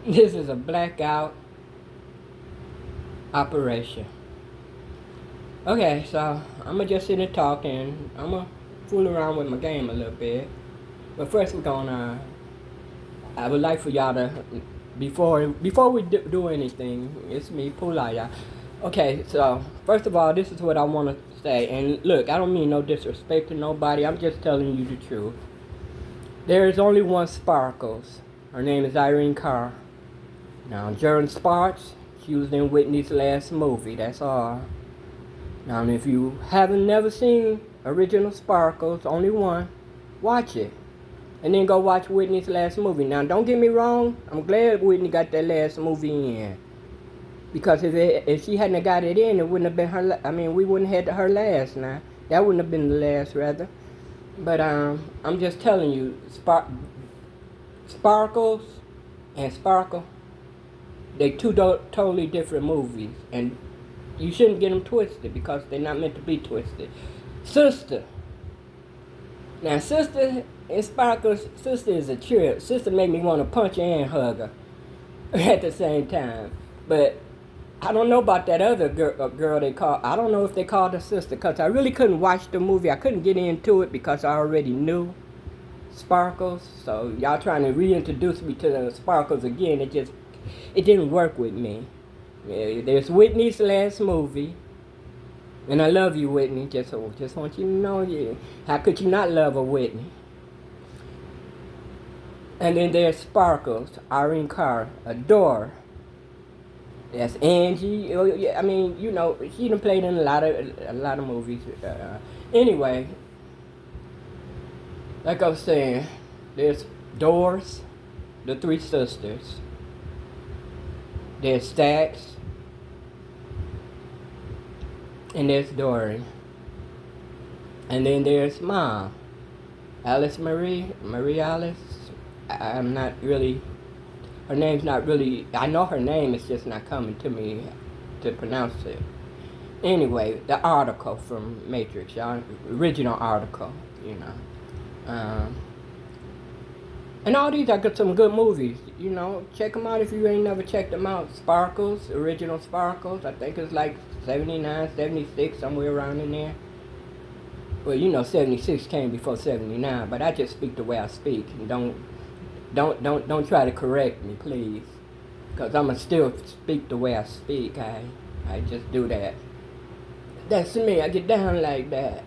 This is a blackout operation. Okay, so I'm gonna just sit and talk and I'm gonna fool around with my game a little bit. But first, I would like for y'all to, before we do anything, it's me, Pulaya. Okay, so first of all, this is what I want to say. And look, I don't mean no disrespect to nobody, I'm just telling you the truth. There is only one Sparkles. Her name is Irene Carr. Now, Jaren Sparks, she was in Whitney's last movie, that's all. Now, if you haven't never seen original Sparkles, only one, watch it. And then go watch Whitney's last movie. Now, don't get me wrong, I'm glad Whitney got that last movie in. Because if she hadn't got it in, it wouldn't have been her, we wouldn't have had her last now. That wouldn't have been the last, rather. But I'm just telling you, Sparkles and Sparkle, they two totally different movies. And you shouldn't get them twisted because they're not meant to be twisted. Sister. Now, Sister and Sparkle's Sister is a trip. Sister made me want to punch her and hug her at the same time. But I don't know about that other girl they call. I don't know if they called her Sister because I really couldn't watch the movie. I couldn't get into it because I already knew Sparkles. So y'all trying to reintroduce me to the Sparkles again. It didn't work with me. There's Whitney's last movie. And I love you, Whitney. Just want you to know you. How could you not love a Whitney? And then there's Sparkles, Irene Carr, Adore. That's Angie. She done played in a lot of movies. Anyway, like I was saying, there's Doris, the three sisters. There's Stax, and there's Dory. And then there's Mom, Alice Marie Alice. I'm not really, her name's not really, I know her name, it's just not coming to me to pronounce it. Anyway, the article from Matrix, original article, and all these are some good movies, check them out if you ain't never checked them out. Sparkles, original Sparkles, I think it's like 79, 76, somewhere around in there. Well, 76 came before 79, but I just speak the way I speak. And don't try to correct me, please. Because I'm going to still speak the way I speak. I just do that. That's me, I get down like that.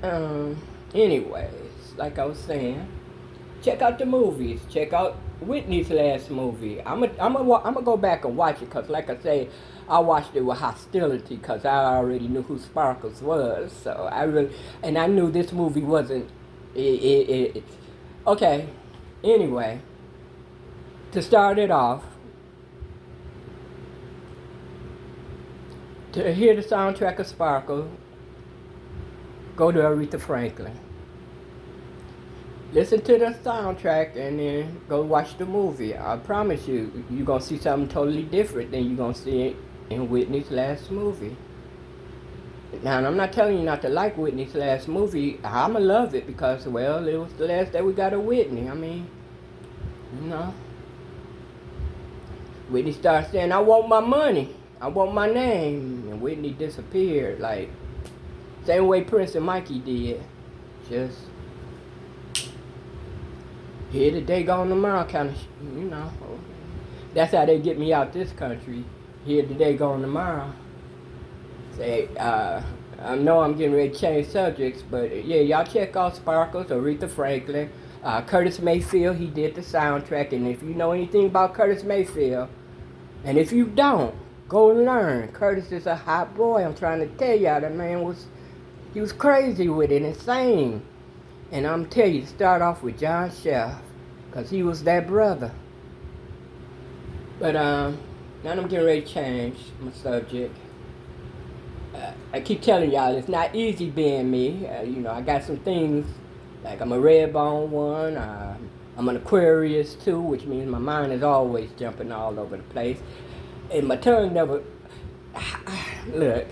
Anyways, like I was saying, check out the movies. Check out Whitney's last movie. I'm gonna go back and watch it because, like I say, I watched it with hostility because I already knew who Sparkles was. So I knew this movie wasn't. Okay. Anyway, to start it off, to hear the soundtrack of Sparkle, go to Aretha Franklin. Listen to the soundtrack and then go watch the movie. I promise you, you're going to see something totally different than you're going to see in Whitney's last movie. Now, I'm not telling you not to like Whitney's last movie. I'm going to love it because, well, it was the last day we got a Whitney. Whitney started saying, I want my money. I want my name. And Whitney disappeared. Like, same way Prince and Mikey did. Just here today, gone tomorrow, kind of, That's how they get me out this country. Here today, gone tomorrow. Say, I know I'm getting ready to change subjects, but yeah, y'all check out Sparkles, Aretha Franklin, Curtis Mayfield. He did the soundtrack, and if you know anything about Curtis Mayfield, and if you don't, go and learn. Curtis is a hot boy. I'm trying to tell y'all, that man was crazy with it, insane. And I'm telling you, start off with John Sheff, because he was that brother. But now I'm getting ready to change my subject. I keep telling y'all, it's not easy being me. I got some things, like I'm a red bone one. I'm an Aquarius too, which means my mind is always jumping all over the place. And my tongue never, look,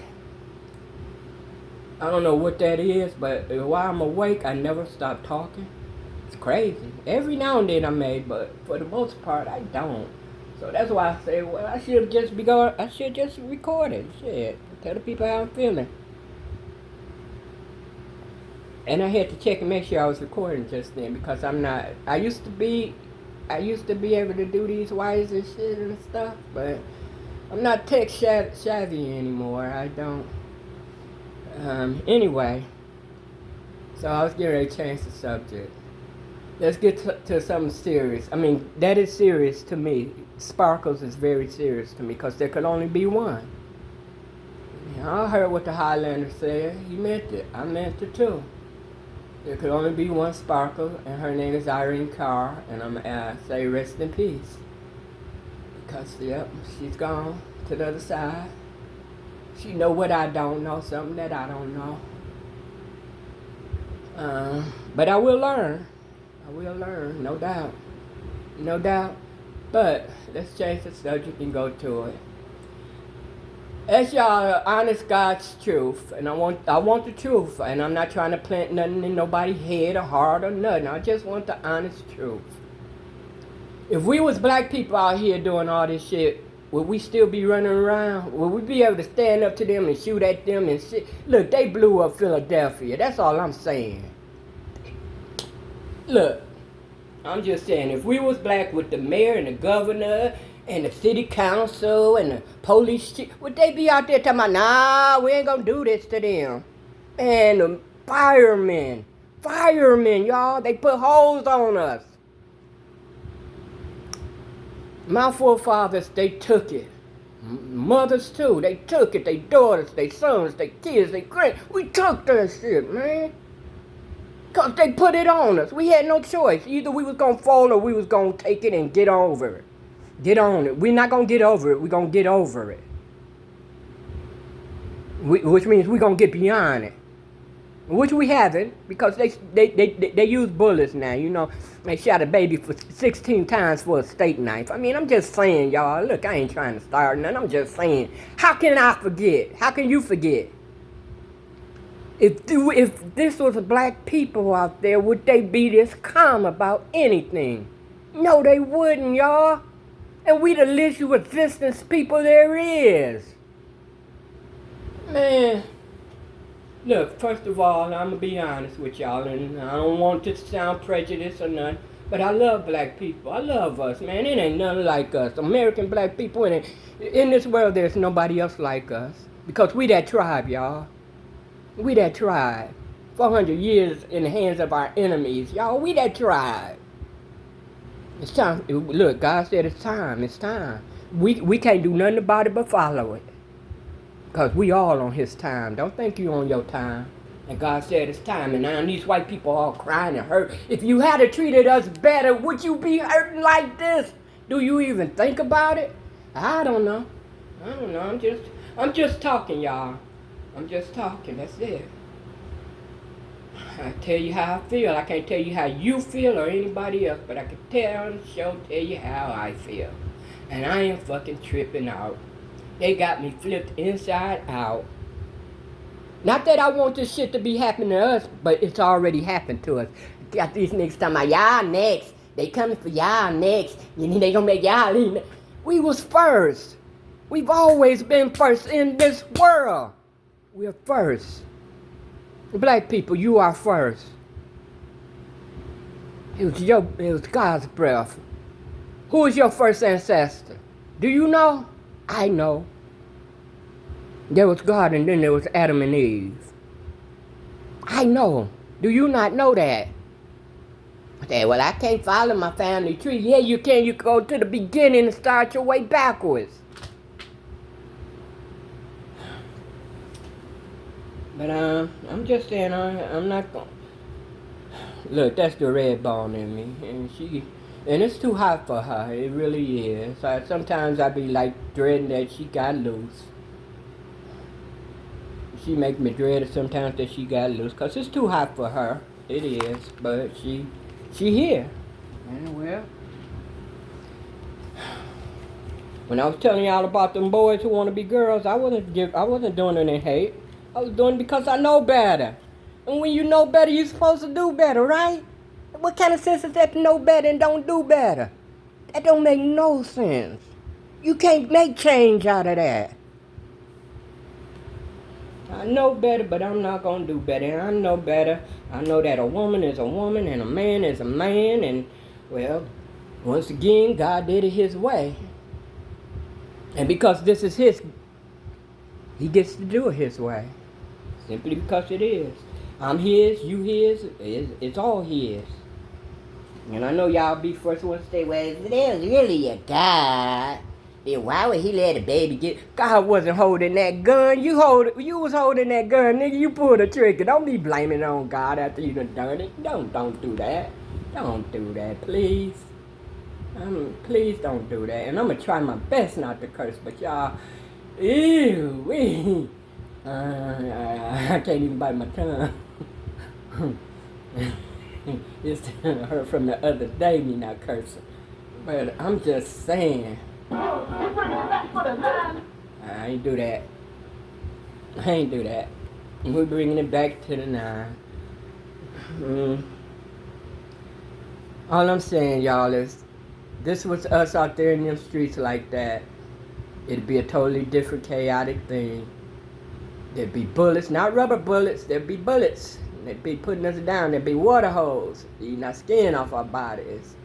I don't know what that is, but while I'm awake, I never stop talking. It's crazy. Every now and then I may, but for the most part, I don't. So that's why I say, well, I should just be going. I should just record it. Shit, tell the people how I'm feeling. And I had to check and make sure I was recording just then because I'm not. I used to be able to do these wires and shit and stuff, but I'm not tech savvy anymore. I don't. Anyway, so I was getting ready to change the subject. Let's get to something serious. I mean, that is serious to me. Sparkles is very serious to me because there could only be one. I heard what the Highlander said. He meant it. I meant it too. There could only be one Sparkle, and her name is Irene Carr, and I'm gonna say rest in peace. Because, yep, she's gone to the other side. She know what I don't know, something that I don't know. But I will learn. No doubt. No doubt. But let's change the subject and go to it. That's y'all honest God's truth, and I want the truth, and I'm not trying to plant nothing in nobody's head or heart or nothing. I just want the honest truth. If we was black people out here doing all this shit, would we still be running around? Would we be able to stand up to them and shoot at them and shit? Look, they blew up Philadelphia. That's all I'm saying. Look, I'm just saying, if we was black with the mayor and the governor and the city council and the police, would they be out there talking about, nah, we ain't gonna do this to them? And the firemen, y'all, they put holes on us. My forefathers, they took it. Mothers too, they took it. They daughters, they sons, they kids, they grand. We took that shit, man. Because they put it on us. We had no choice. Either we was going to fall or we was going to take it and get over it. Get on it. We're not going to get over it. We're going to get over it. Which means we're going to get beyond it. Which we haven't, because they use bullets now. You know, they shot a baby for 16 times for a steak knife. I mean, I'm just saying, y'all. Look, I ain't trying to start nothing. I'm just saying, how can I forget? How can you forget? If this was black people out there, would they be this calm about anything? No, they wouldn't, y'all. And we the least resistance people there is. Man, look, first of all, I'm going to be honest with y'all, and I don't want to sound prejudiced or nothing, but I love black people. I love us, man. It ain't nothing like us. American black people, and in this world, there's nobody else like us. Because we that tribe, y'all. We that tribe. 400 years in the hands of our enemies. Y'all, we that tribe. It's time. Look, God said it's time. It's time. We can't do nothing about it but follow it. Because we all on his time. Don't think you on your time. And God said it's time. And now these white people all crying and hurt. If you had treated us better, would you be hurting like this? Do you even think about it? I don't know. I'm just talking, y'all. I'm just talking, that's it. I tell you how I feel. I can't tell you how you feel or anybody else, but I can tell you how I feel. And I ain't fucking tripping out. They got me flipped inside out. Not that I want this shit to be happening to us, but it's already happened to us. Got these niggas talking about y'all next. They coming for y'all next. They gonna make y'all leave. We was first. We've always been first in this world. We're first. Black people, you are first. It was God's breath. Who was your first ancestor? Do you know? I know. There was God and then there was Adam and Eve. I know. Do you not know that? I say, well, I can't follow my family tree. Yeah, you can. You can go to the beginning and start your way backwards. But I'm just saying, I'm not going. Look, that's the red bone in me, and it's too hot for her. It really is. Sometimes I be like dreading that she got loose. She make me dread it sometimes that she got loose, cause it's too hot for her. It is, but she here. And well, when I was telling y'all about them boys who want to be girls, I wasn't doing it in hate. I was doing it because I know better. And when you know better, you're supposed to do better, right? What kind of sense is that to know better and don't do better? That don't make no sense. You can't make change out of that. I know better, but I'm not gonna do better. And I know better. I know that a woman is a woman and a man is a man. And, well, once again, God did it His way. And because this is His, He gets to do it His way. Simply because it is. I'm His, you His, it's all His. And I know y'all be first ones to say, well, if there's really a God, then why would He let a baby get... God wasn't holding that gun. You was holding that gun, nigga. You pulled the trigger. Don't be blaming it on God after you done it. Don't do that. Don't do that, please. Please don't do that. And I'm going to try my best not to curse, but y'all... Ew, I can't even bite my tongue. It's her from the other day, me not cursing. But I'm just saying. I ain't do that. We're bringing it back to the 9. All I'm saying, y'all, is this was us out there in them streets like that. It'd be a totally different, chaotic thing. There'd be bullets, not rubber bullets, there'd be bullets. They'd be putting us down. There'd be water holes eating our skin off our bodies.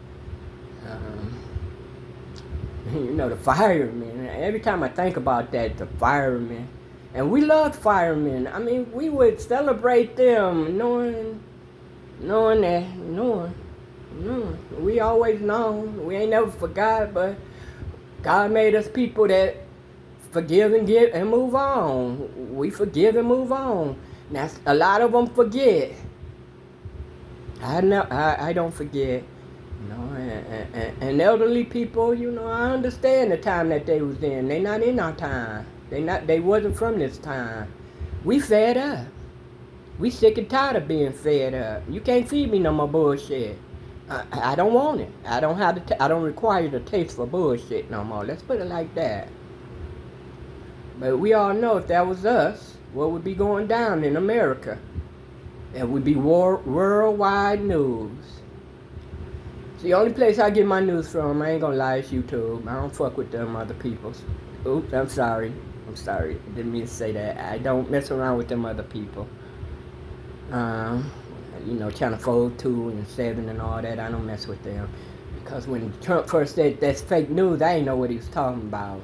You know, the firemen. Every time I think about that, the firemen. And we loved firemen. I mean, we would celebrate them knowing. We always known. We ain't never forgot, but God made us people that forgive and give and move on. We forgive and move on. Now, a lot of them forget. I don't forget. You know, and elderly people, you know, I understand the time that they was in. They not in our time. They wasn't from this time. We fed up. We sick and tired of being fed up. You can't feed me no more bullshit. I don't want it. I don't require the taste for bullshit no more. Let's put it like that. But we all know if that was us, what would be going down in America? It would be worldwide news. It's the only place I get my news from, I ain't gonna lie, is YouTube. I don't fuck with them other peoples. Oops, I'm sorry. Didn't mean to say that. I don't mess around with them other people. You know, Channel 4, 2, and 7 and all that, I don't mess with them. Because when Trump first said that's fake news, I didn't know what he was talking about.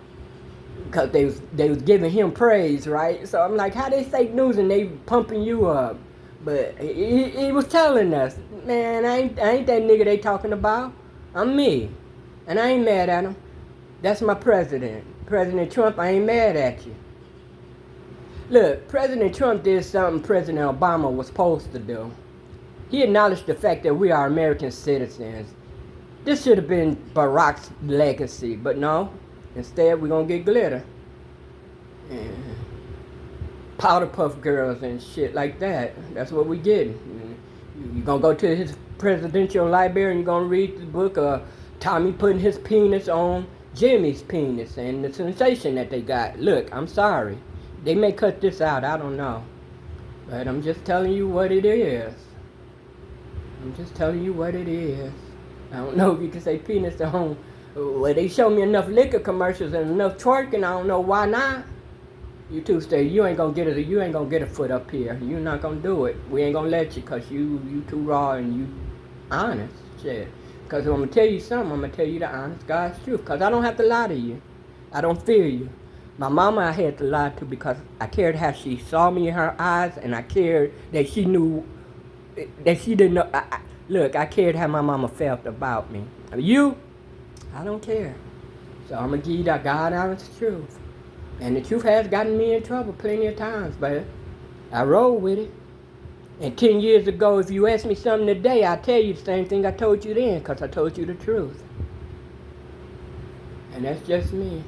Because they was giving him praise, right? So I'm like, how they fake news and they pumping you up? But he was telling us, man, I ain't that nigga they talking about. I'm me. And I ain't mad at him. That's my president. President Trump, I ain't mad at you. Look, President Trump did something President Obama was supposed to do. He acknowledged the fact that we are American citizens. This should have been Barack's legacy, but no. Instead, we're going to get glitter. And powder puff girls and shit like that. That's what we getting. You're going to go to his presidential library and you're going to read the book of Tommy putting his penis on Jimmy's penis and the sensation that they got. Look, I'm sorry. They may cut this out. I don't know. But I'm just telling you what it is. I don't know if you can say penis on. Well, they show me enough liquor commercials and enough twerking. I don't know why not. You two say you ain't gonna get a foot up here. You're not gonna do it. We ain't gonna let you, cause you too raw and you honest. Shit. Cause I'm gonna tell you something. I'm gonna tell you the honest God's truth. Cause I don't have to lie to you. I don't fear you. My mama I had to lie to because I cared how she saw me in her eyes, and I cared that she knew that she didn't know. Look, I cared how my mama felt about me. You. I don't care. So I'm going to give you that God honest truth. And the truth has gotten me in trouble plenty of times, but I roll with it. And 10 years ago, if you ask me something today, I'll tell you the same thing I told you then, because I told you the truth. And that's just me.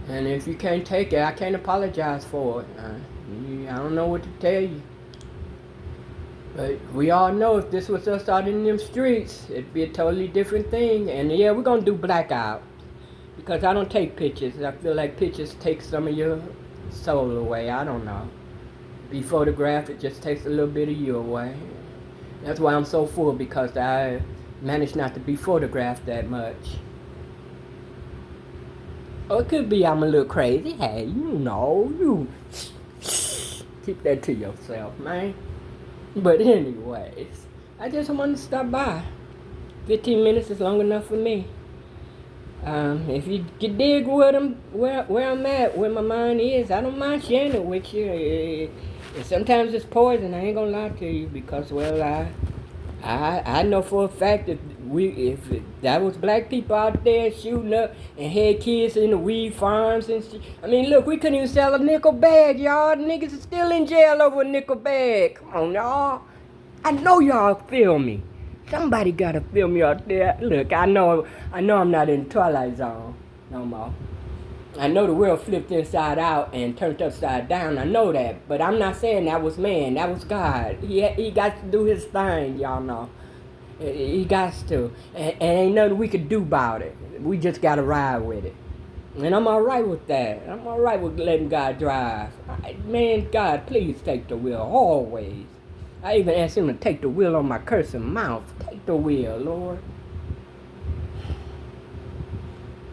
And if you can't take it, I can't apologize for it. I don't know what to tell you. But we all know if this was us out in them streets, it'd be a totally different thing. And yeah, we're going to do blackout. Because I don't take pictures. I feel like pictures take some of your soul away. I don't know. Be photographed, it just takes a little bit of you away. That's why I'm so full, because I managed not to be photographed that much. Or it could be I'm a little crazy. Hey, you know, you keep that to yourself, man. But anyways, I just wanted to stop by. 15 minutes is long enough for me. If you can dig where I'm at, where my mind is, I don't mind sharing it with you. Sometimes it's poison. I ain't gonna lie to you because, well, I know for a fact that if that was black people out there shooting up and had kids in the weed farms and shit. I mean, look, we couldn't even sell a nickel bag, y'all. The niggas is still in jail over a nickel bag. Come on, y'all. I know y'all feel me. Somebody gotta feel me out there. Look, I know I'm not in the Twilight Zone no more. I know the world flipped inside out and turned upside down. I know that, but I'm not saying that was man. That was God. He got to do his thing, y'all know. He got to, and ain't nothing we could do about it. We just gotta ride with it, and I'm all right with that. I'm all right with letting God drive. Man, God, please take the wheel always. I even asked him to take the wheel on my cursing mouth. Take the wheel, Lord.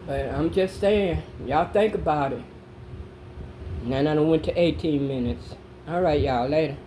But I'm just saying, y'all think about it. And then I done went to 18 minutes. All right, y'all, later.